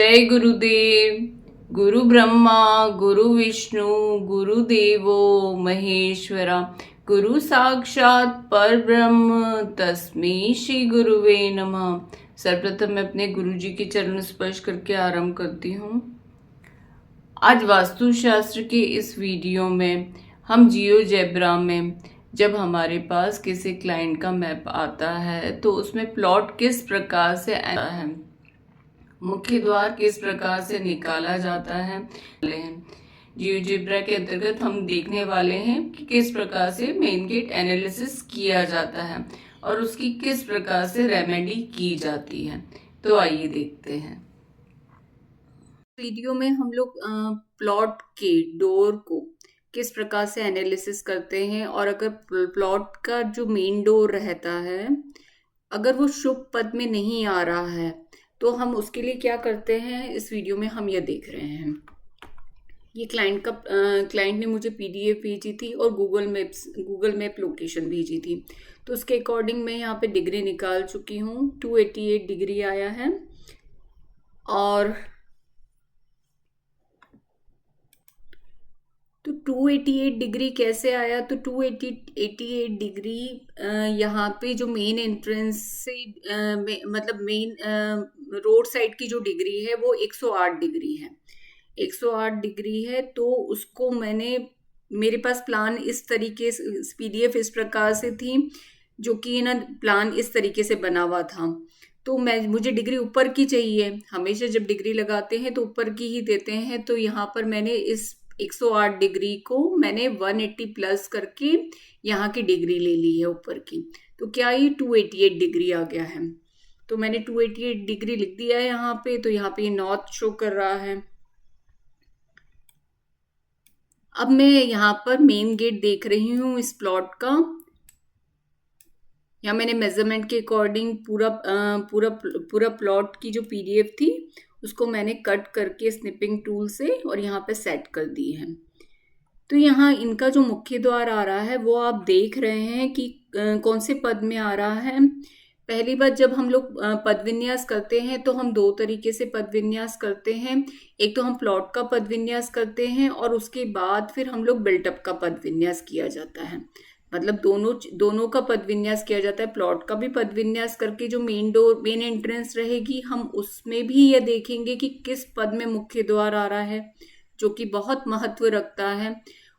जय गुरुदेव। गुरु ब्रह्मा गुरु विष्णु गुरुदेवो महेश्वरा, गुरु साक्षात पर ब्रह्म तस्मै श्री गुरुवे नमः। सर्वप्रथम मैं अपने गुरु जी के चरण स्पर्श करके आरंभ करती हूँ। आज वास्तुशास्त्र के इस वीडियो में हम जियोजेब्रा में जब हमारे पास किसी क्लाइंट का मैप आता है तो उसमें प्लॉट किस प्रकार से आता है, मुख्य द्वार किस प्रकार से निकाला जाता है, जियोजेब्रा के अंतर्गत हम देखने वाले हैं कि किस प्रकार से मेन गेट एनालिसिस किया जाता है और उसकी किस प्रकार से रेमेडी की जाती है। तो आइए देखते हैं। वीडियो में हम लोग प्लॉट के डोर को किस प्रकार से एनालिसिस करते हैं और अगर प्लॉट का जो मेन डोर रहता है अगर वो शुभ पद में नहीं आ रहा है तो हम उसके लिए क्या करते हैं, इस वीडियो में हम यह देख रहे हैं। ये क्लाइंट ने मुझे पीडीएफ भेजी थी और गूगल मैप लोकेशन भेजी थी, तो उसके अकॉर्डिंग मैं यहाँ पे डिग्री निकाल चुकी हूँ। 288 डिग्री आया है और तो 288 डिग्री कैसे आया, तो 288 डिग्री यहाँ पे जो मेन एंट्रेंस से मतलब मेन रोड साइड की जो डिग्री है वो 108 डिग्री है। 108 डिग्री है तो उसको मेरे पास प्लान इस तरीके से, पीडीएफ इस प्रकार से थी जो कि ना प्लान इस तरीके से बना हुआ था। तो मुझे डिग्री ऊपर की चाहिए, हमेशा जब डिग्री लगाते हैं तो ऊपर की ही देते हैं। तो यहाँ पर मैंने इस 108 डिग्री को मैंने 180 प्लस करके यहाँ की डिग्री ले ली है ऊपर की, तो क्या ये 288 डिग्री आ गया है। तो मैंने 288 डिग्री लिख दिया है यहाँ पे। तो यहाँ पे ये नॉर्थ शो कर रहा है। अब मैं यहाँ पर मेन गेट देख रही हूँ इस प्लॉट का। यहाँ मैंने मेजरमेंट के अकॉर्डिंग पूरा प्लॉट की जो पीडीएफ थी उसको मैंने कट करके स्निपिंग टूल से और यहाँ पे सेट कर दी है। तो यहाँ इनका जो मुख्य द्वार आ रहा है वो आप देख रहे हैं कि कौन से पद में आ रहा है। पहली बात, जब हम लोग पद विन्यास करते हैं तो हम दो तरीके से पद विन्यास करते हैं। एक तो हम प्लॉट का पद विन्यास करते हैं और उसके बाद फिर हम लोग बिल्टअप का पद विन्यास किया जाता है। मतलब दोनों का पद विन्यास किया जाता है। प्लॉट का भी पद विन्यास करके जो मेन एंट्रेंस रहेगी हम उसमें भी यह देखेंगे कि किस पद में मुख्य द्वार आ रहा है, जो कि बहुत महत्व रखता है।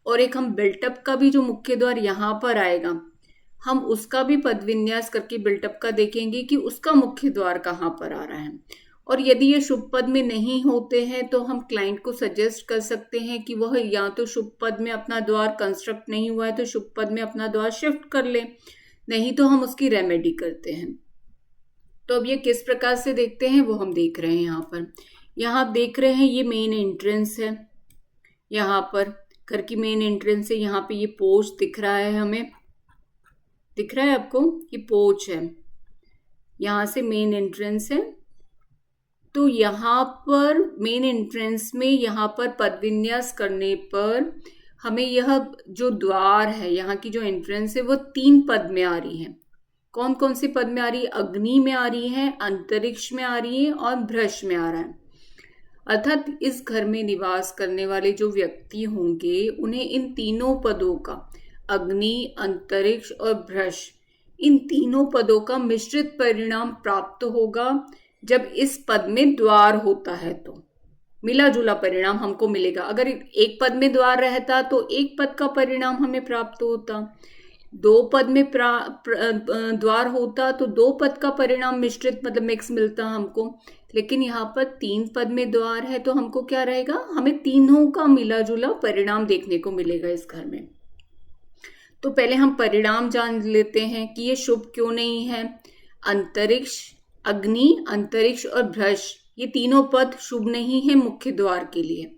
और एक हम बिल्टअप का भी जो मुख्य द्वार यहाँ पर आएगा हम उसका भी पद विन्यास करके बिल्टअप का देखेंगे कि उसका मुख्य द्वार कहाँ पर आ रहा है। और यदि ये शुभ पद में नहीं होते हैं तो हम क्लाइंट को सजेस्ट कर सकते हैं कि वह या तो शुभ पद में अपना द्वार कंस्ट्रक्ट नहीं हुआ है तो शुभ पद में अपना द्वार शिफ्ट कर ले, नहीं तो हम उसकी रेमेडी करते हैं। तो अब ये किस प्रकार से देखते हैं वो हम देख रहे हैं। यहाँ आप देख रहे हैं ये मेन एंट्रेंस है। यहाँ पर घर की मेन एंट्रेंस है। यहाँ पे ये पोर्च दिख रहा है, हमें दिख रहा है आपको, ये पोर्च है। यहाँ से मेन एंट्रेंस है। तो यहाँ पर मेन एंट्रेंस में यहाँ पर पद विन्यास करने पर हमें यह जो द्वार है, यहाँ की जो एंट्रेंस है वो 3 पद में आ रही है। कौन कौन से पद में आ रही है? अग्नि में आ रही है, अंतरिक्ष में आ रही है और भ्रश में आ रहा है। अर्थात इस घर में निवास करने वाले जो व्यक्ति होंगे उन्हें इन तीनों पदों का, अग्नि, अंतरिक्ष और भ्रश, इन तीनों पदों का मिश्रित परिणाम प्राप्त होगा। जब इस पद में द्वार होता है तो मिला जुला परिणाम हमको मिलेगा। अगर एक पद में द्वार रहता तो एक पद का परिणाम हमें प्राप्त होता, 2 पद में द्वार होता तो 2 पद का परिणाम मिश्रित मतलब मिक्स मिलता हमको। लेकिन यहाँ पर 3 पद में द्वार है तो हमको क्या रहेगा, हमें तीनों का मिला जुला परिणाम देखने को मिलेगा इस घर में। तो पहले हम परिणाम जान लेते हैं कि ये शुभ क्यों नहीं है। अंतरिक्ष, अग्नि, अंतरिक्ष और भ्रश, ये तीनों पद शुभ नहीं है मुख्य द्वार के लिए।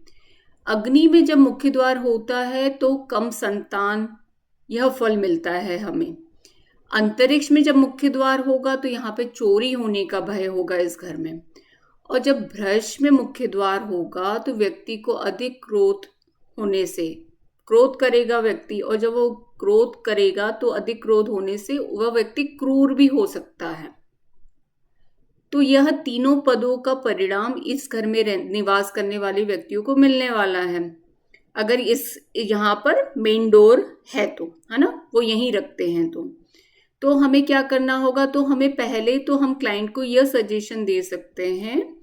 अग्नि में जब मुख्य द्वार होता है तो कम संतान यह फल मिलता है हमें। अंतरिक्ष में जब मुख्य द्वार होगा तो यहाँ पे चोरी होने का भय होगा इस घर में। और जब भ्रश में मुख्य द्वार होगा तो व्यक्ति को अधिक क्रोध होने से, क्रोध करेगा व्यक्ति, और जब वो क्रोध करेगा तो अधिक क्रोध होने से वह व्यक्ति क्रूर भी हो सकता है। तो यह तीनों पदों का परिणाम इस घर में निवास करने वाले व्यक्तियों को मिलने वाला है, अगर इस यहाँ पर मेन डोर है तो, है ना, वो यहीं रखते हैं तो हमें क्या करना होगा, तो हमें पहले तो हम क्लाइंट को यह सजेशन दे सकते हैं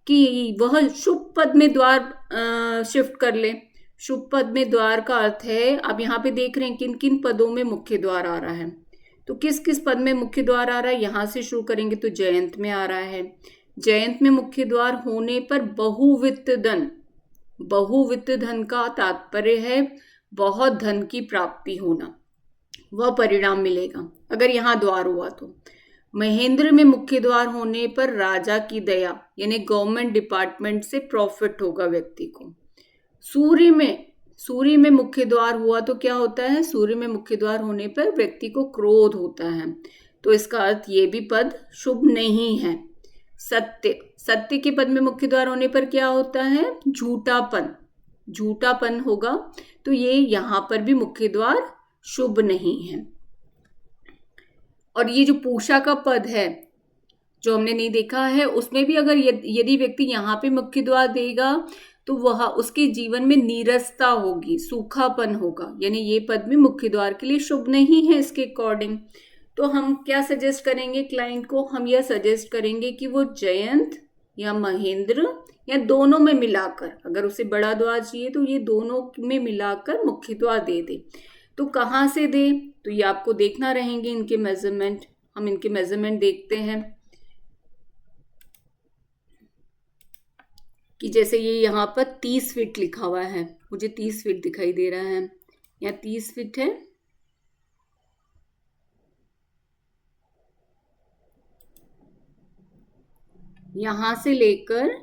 कि वह शुभ पद में द्वार शिफ्ट कर ले। शुभ पद में द्वार का अर्थ है, आप यहाँ पे देख रहे हैं किन किन पदों में मुख्य द्वार आ रहा है, तो किस किस पद में मुख्य द्वार आ रहा है, यहाँ से शुरू करेंगे तो जयंत में आ रहा है। जयंत में मुख्य द्वार होने पर बहुवित्त धन, बहुवित्त धन का तात्पर्य है बहुत धन की प्राप्ति होना, वह परिणाम मिलेगा अगर यहाँ द्वार हुआ तो। महेंद्र में मुख्य द्वार होने पर राजा की दया, यानी गवर्नमेंट डिपार्टमेंट से प्रॉफिट होगा व्यक्ति को। सूर्य में मुख्य द्वार हुआ तो क्या होता है, सूर्य में मुख्य द्वार होने पर व्यक्ति को क्रोध होता है, तो इसका अर्थ ये भी पद शुभ नहीं है। सत्य के पद में मुख्य द्वार होने पर क्या होता है, झूठापन होगा, तो ये यहाँ पर भी मुख्य द्वार शुभ नहीं है। और ये जो पूषा का पद है जो हमने नहीं देखा है, उसमें भी अगर यदि व्यक्ति यहाँ पे मुख्य द्वार देगा तो वह उसके जीवन में नीरसता होगी, सूखापन होगा, यानी ये पद भी मुख्य द्वार के लिए शुभ नहीं है इसके अकॉर्डिंग। तो हम क्या सजेस्ट करेंगे क्लाइंट को, हम यह सजेस्ट करेंगे कि वो जयंत या महेंद्र या दोनों में मिलाकर, अगर उसे बड़ा द्वार चाहिए तो ये दोनों में मिलाकर मुख्य द्वार दे दे। तो कहाँ से दे, तो ये आपको देखना रहेंगे इनके मेजरमेंट, हम इनके मेजरमेंट देखते हैं कि जैसे ये यहाँ पर 30 फीट लिखा हुआ है, मुझे 30 फीट दिखाई दे रहा है, यहाँ 30 फीट है, यहां से लेकर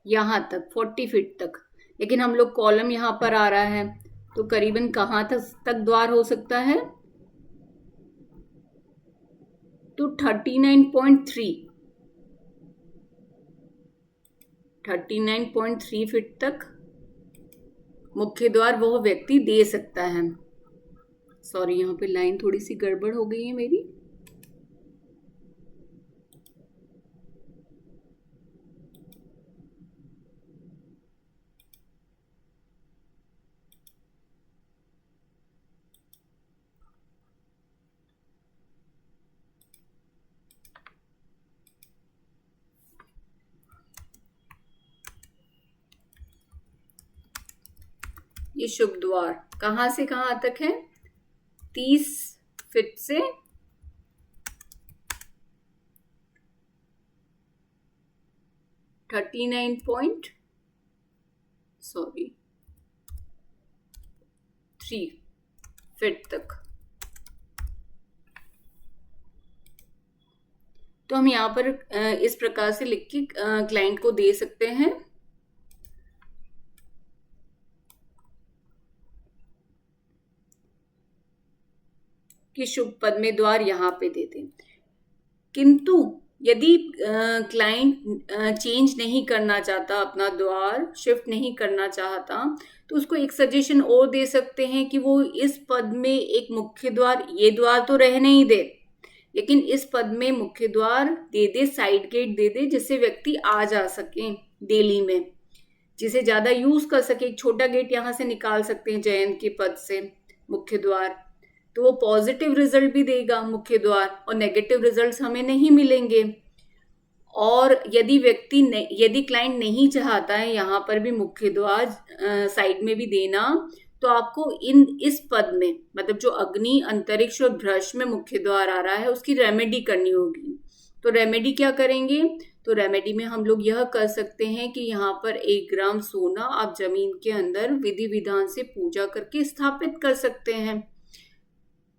यहां तक 40 फीट तक, लेकिन हम लोग कॉलम यहां पर आ रहा है तो करीबन कहां तक द्वार हो सकता है, तो 39.3 फीट तक मुख्य द्वार वह व्यक्ति दे सकता है। सॉरी, यहाँ पे लाइन थोड़ी सी गड़बड़ हो गई है मेरी। ये शुभ द्वार कहां से कहां तक है, 30 फीट से 3 फीट तक। तो हम यहाँ पर इस प्रकार से लिख के क्लाइंट को दे सकते हैं कि शुभ पद में द्वार यहाँ पे दे दें। किंतु यदि क्लाइंट चेंज नहीं करना चाहता, अपना द्वार शिफ्ट नहीं करना चाहता, तो उसको एक सजेशन और दे सकते हैं कि वो इस पद में एक मुख्य द्वार, ये द्वार तो रहने ही दे, लेकिन इस पद में मुख्य द्वार दे दे, साइड गेट दे दे, जिससे व्यक्ति आ जा सके डेली में, जिसे ज्यादा यूज कर सके। एक छोटा गेट यहाँ से निकाल सकते हैं जयंत के पद से मुख्य द्वार, तो वो पॉजिटिव रिजल्ट भी देगा मुख्य द्वार, और नेगेटिव रिजल्ट्स हमें नहीं मिलेंगे। और यदि क्लाइंट नहीं चाहता है यहाँ पर भी मुख्य द्वार साइड में भी देना, तो आपको इस पद में, मतलब जो अग्नि, अंतरिक्ष और भ्रष्ट में मुख्य द्वार आ रहा है, उसकी रेमेडी करनी होगी। तो रेमेडी क्या करेंगे, तो रेमेडी में हम लोग यह कर सकते हैं कि यहाँ पर 1 ग्राम सोना आप जमीन के अंदर विधि विधान से पूजा करके स्थापित कर सकते हैं।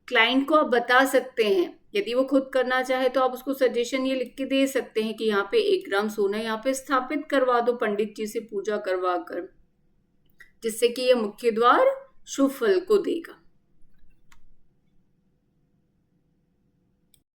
क्लाइंट को आप बता सकते हैं, यदि वो खुद करना चाहे तो आप उसको सजेशन ये लिख के दे सकते हैं कि यहाँ पे 1 ग्राम सोना यहाँ पे स्थापित करवा दो पंडित जी से पूजा करवा कर, जिससे कि ये मुख्य द्वार शुभ फल को देगा।